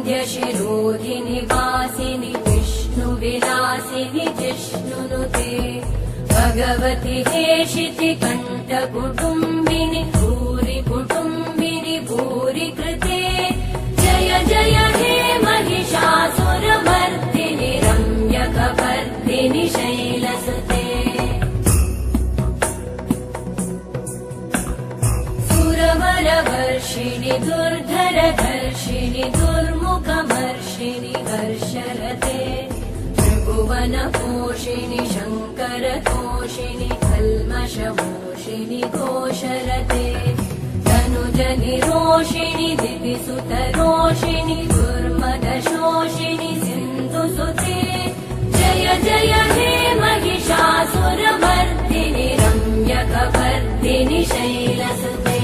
वरविन्द्यशिरोधिनि वासिनि विष्णुविलासिनि जिष्णुनुते भगवति हेशिति कण्ठकुटुम्बिनि भूरि कुटुम्बिनि भूरि कृते जय जय हे महिषासुरमर्दिनि रम्यकपर्दिनि शैलसुते सुरवरवर्षिणि दुर्धरधर्षिणि दुर्मुखमर्षिणि हर्षरते त्रिभुवनपोषिणि शङ्करतोषिणि कल्मषमोषिणि घोषरते धनुजनिरोषिणि दिविसुतरोषिणि दुर्मदशोषिणि सिन्धुसुते जय जय हे महिषासुरमर्दिनि रम्यकपर्दिनि शैलसुते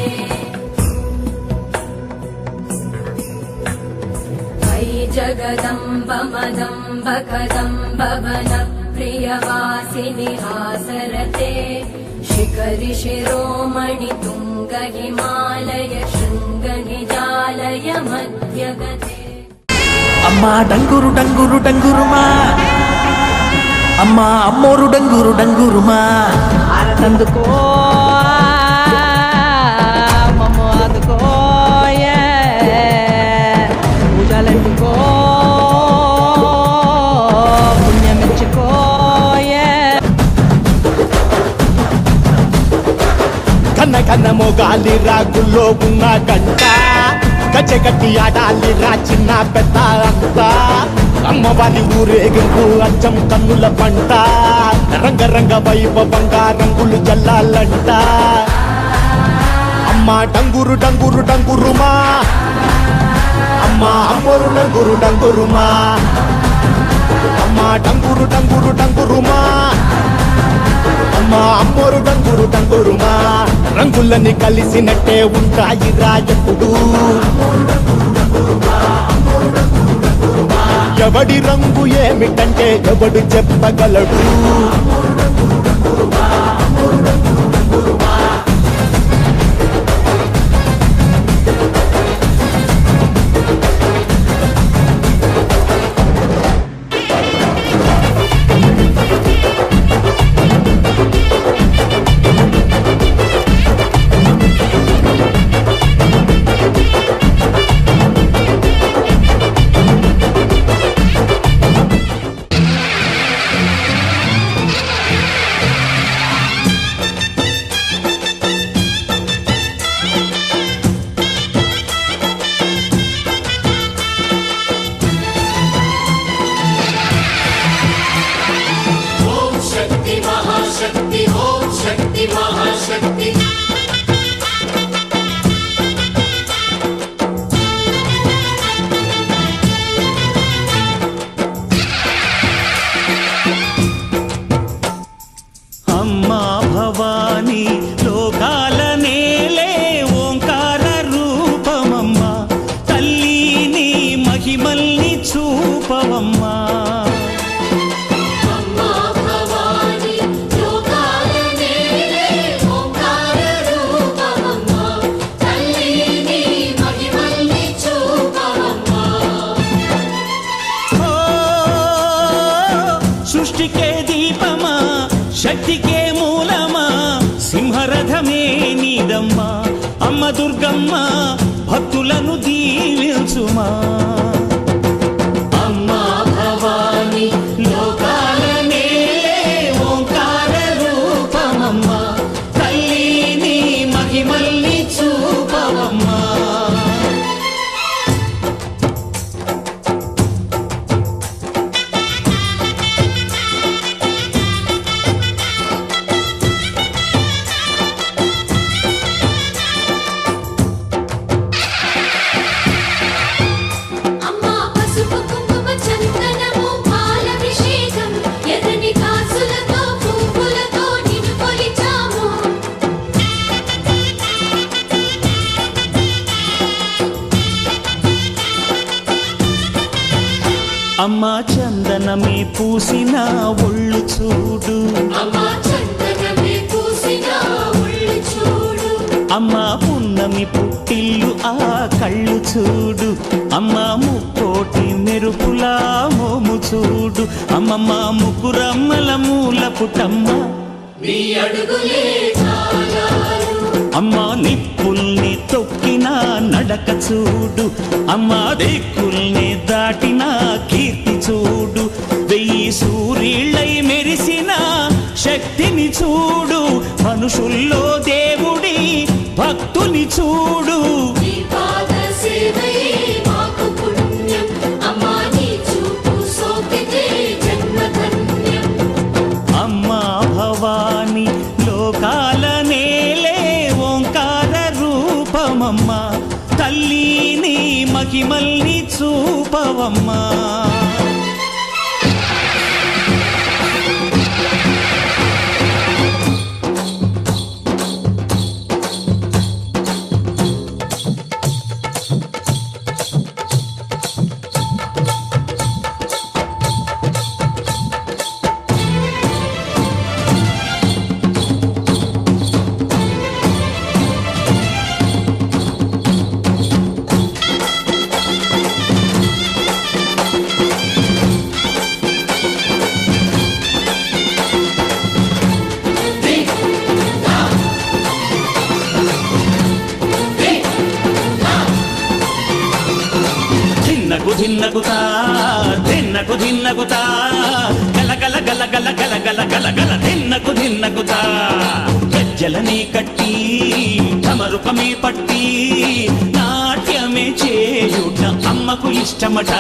जगदम्ब मदम्ब कदम्ब वनप्रियवासिनि हासरते शिखरि शिरोमणि तुङ्ग हिमालय शृङ्ग निजालय मध्यगते अम्मा डंगुरु डंगुरु डंगुरुमा अम्मा अम्मोरु डंगुरु डंगुरुमा आनंदको मम्मो आदको పూజలందుకో పుణ్యమిచ్చుకో కన్న కన్న మొగాలి రాగుల్లో ఉన్న గంట గచ్చగట్టి ఆడాలి రా చిన్న పెద్ద అంతా అమ్మవారి ఊరేగింపు అచ్చం కన్నుల పంట రంగరంగ వైభవంగా రంగులు జల్లాలంట అమ్మ డంగురు డంగురు డంగురుమా అమ్మా అమ్మోరు డంగురు డంగురుమా అమ్మా డంగురు డంగురు డంగురుమా అమ్మా అమ్మోరు డంగురు డంగురుమా రంగులని కలిసినట్టే ఉంటాయి రాయకుడు ఎవడి రంగు ఏమిటంటే ఎవడు చెప్పగలడు అమ్మా భవాని లోకాల నేలే ఓంకార రూపమమ్మా తల్లిని మహిమల్ని చూపవమ్మా సృష్టికే దీపమా శక్తికే మూలమా సింహరథమే నీదమ్మా అమ్మ దుర్గమ్మ భక్తులను దీవించుమా అమ్మా భవాని లోకాల నేలే ఓంకార రూపమమ్మా తల్లిని మహిమల్ని చూపవమ్మా అమ్మా చందనమే పూసిన ఒళ్ళు చూడు అమ్మా చందనమే పూసిన ఒళ్ళు చూడు అమ్మా పున్న పున్నమి పుట్టిల్లు ఆ కళ్ళు చూడు అమ్మ ముక్కోటి మెరుపులా మోము చూడు అమ్మమ్మ ముగ్గురమ్మల మూల పుటమ్మ నీ అడుగులే చాలాలు అమ్మ నిప్పుల్ని తొక్కిన నడక చూడు అమ్మ దిక్కుల్ని దాటిన కీర్తి చూడు 1000 సూర్యుళ్ళై మెరిసిన శక్తిని చూడు మనుషుల్లో దేవుడి భక్తుని చూడు నీ పాద సేవయే మాకు పుణ్యం అమ్మా నీ చూపు సోకితే జన్మ ధన్యం అమ్మా భవాని లోకాల నేలే ఓంకార రూపమమ్మ తల్లిని మహిమల్ని చూపవమ్మా ధిన్నగుతా ధిన్నగుతా గల గల గల గల గల గల గల గల ధిన్నగుతా గజ్జలని కట్టి తమరుకమే పట్టి నాట్యమే చేయుట అమ్మకు ఇష్టమట